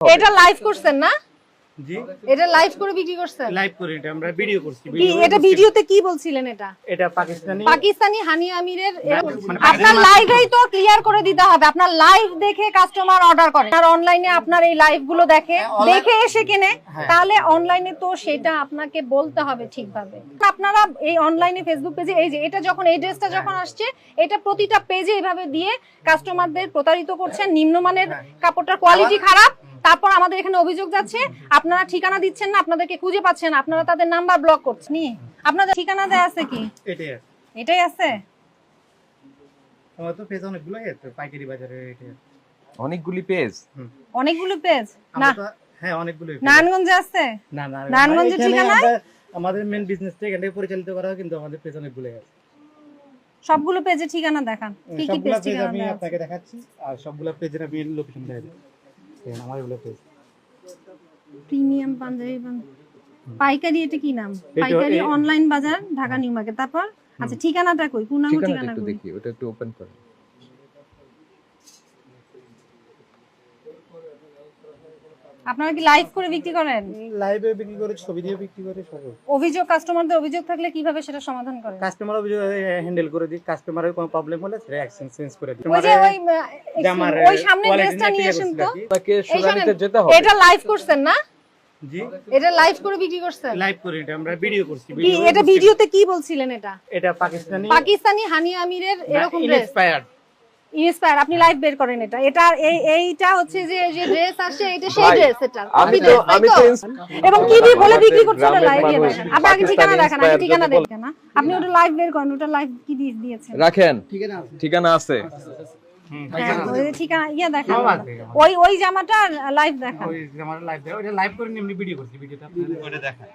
এটা লাইভ করছেন না? জি, এটা লাইভ করে বিক্রি করছেন? লাইভ করি, এটা আমরা ভিডিও করছি। কি এটা ভিডিওতে কি বলছিলেন? এটা পাকিস্তানি হানিয়া আমিরের আপনার লাইভেই তো ক্লিয়ার করে দিতে হবে। আপনার লাইভ দেখে কাস্টমার অর্ডার করে, আর অনলাইনে আপনার এই লাইভ গুলো দেখে এসে কিনে, তাহলে অনলাইনে তো সেটা আপনাকে বলতে হবে ঠিকভাবে। আপনারা এই অনলাইনে ফেসবুক পেজে এই যে এটা যখন এই ড্রেসটা যখন আসছে, এটা প্রতিটা পেজে এইভাবে দিয়ে কাস্টমারদের প্রতারিত করছেন। নিম্নমানের কাপড়টার কোয়ালিটি খারাপ, তারপর আমাদের এখানে অভিযোগ যাচ্ছে আপনারা ঠিকানা দিচ্ছেন না, আপনাদেরকে খুঁজে পাচ্ছেন, আপনারা তাদের নাম্বার ব্লক করছেন। আপনাদের ঠিকানা দেয়া আছে কি? এটাই আছে। আমার তো পেজ অনেকগুলোই আছে পাইকারি বাজারে। অনেকগুলি পেজ না? হ্যাঁ, অনেকগুলোই। নারায়ণগঞ্জে আছে? না, নারায়ণগঞ্জে ঠিকানা আমাদের মেইন বিজনেসটা এখানে পরিচালিত করা হয়, কিন্তু আমাদের পেজ অনেকগুলোই আছে। সবগুলো পেজে ঠিকানা দেখান। কি কি পেজ ঠিকানা আমি দেয়া আছে? আপনাকে দেখাচ্ছি, আর সবগুলো পেজের আমি লোকেশন দেখাই দিই। আমার এগুলো পেজ প্রিমিয়াম পাঞ্জাবি পাইকারি। এটা কি নাম? পাইকারি অনলাইন বাজার, ঢাকা নিউ মার্কেট। তারপর আচ্ছা, ঠিকানাটা কই? কোন নাম? ঠিকানা একটু কই? দেখি, ওটা একটু ওপেন করুন। আপনারা কি লাইভ করে বিক্রি করেন? লাইভে বিক্রি করে, ছবি দিয়ে বিক্রি করে। সব অভিযোগ, কাস্টমারদের অভিযোগ থাকলে কিভাবে সেটা সমাধান করেন? কাস্টমার অভিযোগ হ্যান্ডেল করে দিই। কাস্টমারের কোনো প্রবলেম হলে সেটা চেঞ্জ করে দিই। ওই যে ওই সামনে ড্রেসটা নিয়ে আসেন তো। তাকে শুনানিতে যেতে হবে। এটা লাইভ করছেন না? জি, এটা লাইভ করে বিক্রি করছেন? লাইভ করি, এটা আমরা ভিডিও করছি। কি এটা ভিডিওতে কি বলছিলেন? এটা পাকিস্তানি হানিয়া আমিরের এরকম ড্রেস ইন্সপায়ার। আপনি লাইভ বের করেন এটা। এটা এইটা হচ্ছে যে ড্রেস আসে, এটা সেই ড্রেস। এটা আমি তো এবং কি দিয়ে বলে বিক্রি করছেন? ওটা লাইভ দিয়ে দেখেন। আপনি আগে ঠিকানা দেখান, আগে ঠিকানা দেখেন না। আপনি ওটা লাইভ বের করেন। ওটা লাইভ কি দিয়ে দিয়েছেন? রাখেন, ঠিকানা আছে। হ্যাঁ, ওই ঠিকানা দেখান। ওই জামাটা লাইভ দেখান। ওই জামাটা লাইভ দেখাও। এটা লাইভ করে এমনি ভিডিও করছি। ভিডিওটা আপনাদের ওটা দেখায়।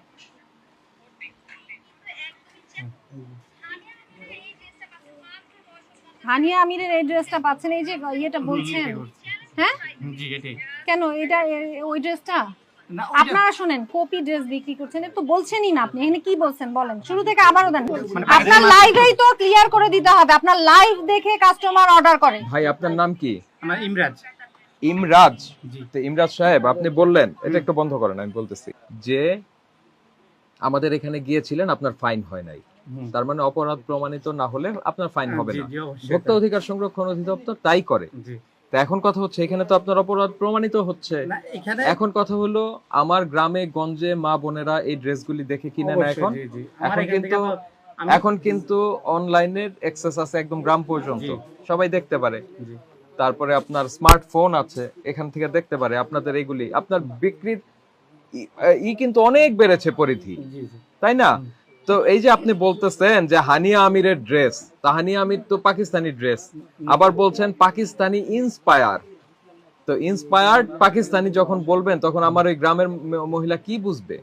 হানিয়া আমিরের এই ড্রেসটা পাচ্ছেন, এই যে ইয়েটা বলছেন। হ্যাঁ জি, এটাই। কেন এটা ওই ড্রেসটা? আপনারা শুনেন, কপি ড্রেস বিক্রি করছেন, তো বলছেনই না আপনি। এখানে কি বলছেন বলেন, শুরু থেকে আবারও দেন। আপনার লাইভেই তো ক্লিয়ার করে দিতে হবে। আপনার লাইভ দেখে কাস্টমার অর্ডার করে। ভাই, আপনার নাম কি? আমার ইমরাজ। ইমরাজ। তো ইমরাজ সাহেব, আপনি বললেন, এটা একটু বন্ধ করেন, আমি বলতেছি যে আমাদের এখানে গিয়েছিলেন, আপনার ফাইন হয় নাই। তার মানে অপরাধ প্রমাণিত না হলে আপনার ফাইন হবে না। ভোক্তা অধিকার সংরক্ষণ অধিদপ্তর তাই করে। তা এখন কথা হচ্ছে, এখানে তো আপনার অপরাধ প্রমাণিত হচ্ছে। এখন কথা হলো, আমার গ্রামে গঞ্জে মা বোনেরা এই ড্রেসগুলি দেখে কিনে না। এখন কিন্তু অনলাইনের অ্যাক্সেস আছে একদম গ্রাম পর্যন্ত, সবাই দেখতে পারে। তারপরে আপনার স্মার্টফোন আছে, এখান থেকে দেখতে পারে আপনাদের এইগুলি। আপনার বিক্রির কিন্তু অনেক বেড়েছে পরিধি, তাই না? তো এই যে আপনি বলতেছেন যে হানিয়া আমিরের ড্রেস, তা হানিয়া আমির তো পাকিস্তানি ড্রেস, আবার বলছেন পাকিস্তানি ইন্সপায়ার। তো ইন্সপায়ার্ড পাকিস্তানি যখন বলবেন, তখন আমার ওই গ্রামের মহিলা কি বুঝবে?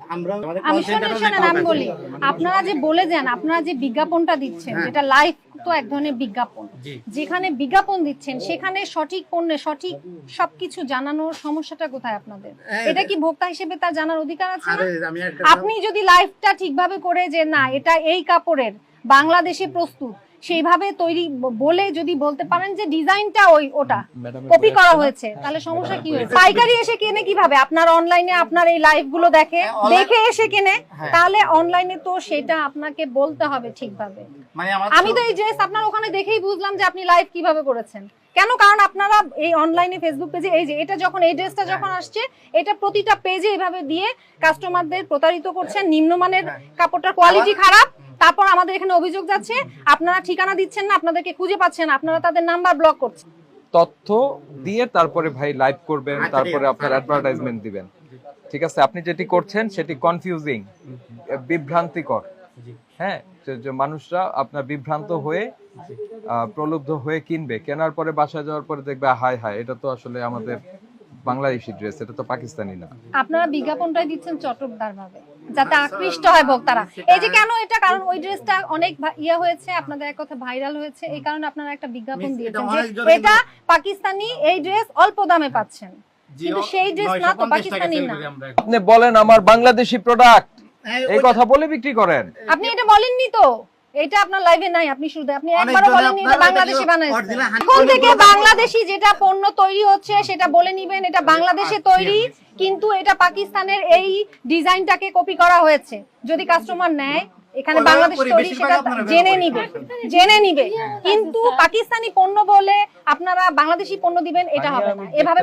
আমি শুনেন, আমি বলি, আপনারা যে বলে যান, আপনারা যে বিজ্ঞাপনটা দিচ্ছেন, এটা লাইভ তো এক ধরনের বিজ্ঞাপন। যেখানে বিজ্ঞাপন দিচ্ছেন, সেখানে সঠিক পণ্যে সঠিক সবকিছু জানানোর সমস্যাটা কোথায় আপনাদের? এটা কি ভোক্তা হিসেবে তার জানার অধিকার আছে না? আপনি যদি লাইভটা ঠিকভাবে করে যে না এটা এই কাপড়ের, বাংলাদেশে প্রস্তুত, সেইভাবে তৈরি বলে যদি বলতে পারেন যে ডিজাইনটা ওটা কপি করা হয়েছে, তাহলে সমস্যা কি হয়েছে? পাইকারি এসে কিনে কিভাবে? আপনার অনলাইনে আপনার এই লাইভ গুলো দেখে এসে কিনে, তাহলে অনলাইনে তো সেটা আপনাকে বলতে হবে ঠিকভাবে। আমি তো এই ড্রেস আপনার ওখানে দেখেই বুঝলাম যে আপনি লাইভ কিভাবে করেছেন। কেন? কারণ আপনারা এই অনলাইনে ফেসবুক পেজে এই যে এটা যখন এই ড্রেসটা যখন আসছে, এটা প্রতিটা পেজে এভাবে দিয়ে কাস্টমারদের প্রতারিত করছেন। নিম্নমানের কাপড়টার কোয়ালিটি খারাপ, তারপর আমাদের এখানে অভিযোগ যাচ্ছে আপনারা ঠিকানা দিচ্ছেন না, আপনাদেরকে খুঁজে পাচ্ছেন, আপনারা তাদের নাম্বার ব্লক করছেন। তথ্য দিয়ে তারপরে ভাই লাইভ করবেন, তারপরে আপনার অ্যাডভার্টাইজমেন্ট দিবেন। ঠিক আছে, আপনি যেটি করছেন সেটি কনফিউজিং, বিভ্রান্তিকর। হ্যাঁ, যে মানুষরা আপনার বিভ্রান্ত হয়ে প্রলুব্ধ হয়ে কিনবে, কেনার পরে বাসায় যাওয়ার পরে দেখবে হায় হায়, এটা তো আসলে আমাদের বাংলাদেশি ড্রেস, এটা তো পাকিস্তানি না। আপনারা বিজ্ঞাপনটাই দিচ্ছেন চটকদার ভাবে, যাতে আকৃষ্ট হয় ভোক্তারা। এই যে কেন এটা, কারণ ওই ড্রেসটা অনেক ইয়ে হয়েছে, আপনাদের এক কথা ভাইরাল হয়েছে, এই কারণে আপনারা একটা বিজ্ঞাপন দিয়েছেন যে এটা পাকিস্তানি, এই ড্রেস অল্প দামে পাচ্ছেন, কিন্তু সেই ড্রেস না তো, পাকিস্তানি না। আপনি বলেন আমার বাংলাদেশি প্রোডাক্ট, এই কথা বলে বিক্রি করেন। আপনি এটা বলেননি তো। এটা আপনার লাইভে নাই, আপনি শুধু আপনি একবারও বলেননি এটা বাংলাদেশে বানাইছে। এখন থেকে বাংলাদেশি যেটা পণ্য তৈরি হচ্ছে সেটা বলে নিবেন এটা বাংলাদেশে তৈরি, কিন্তু এটা পাকিস্তানের এই ডিজাইনটাকে কপি করা হয়েছে। যদি কাস্টমার নেয় এখানে বাংলাদেশ তৈরি সেটা জেনে নিবে, কিন্তু পাকিস্তানি পণ্য বলে আপনারা বাংলাদেশি পণ্য দিবেন এটা হবে না। এভাবে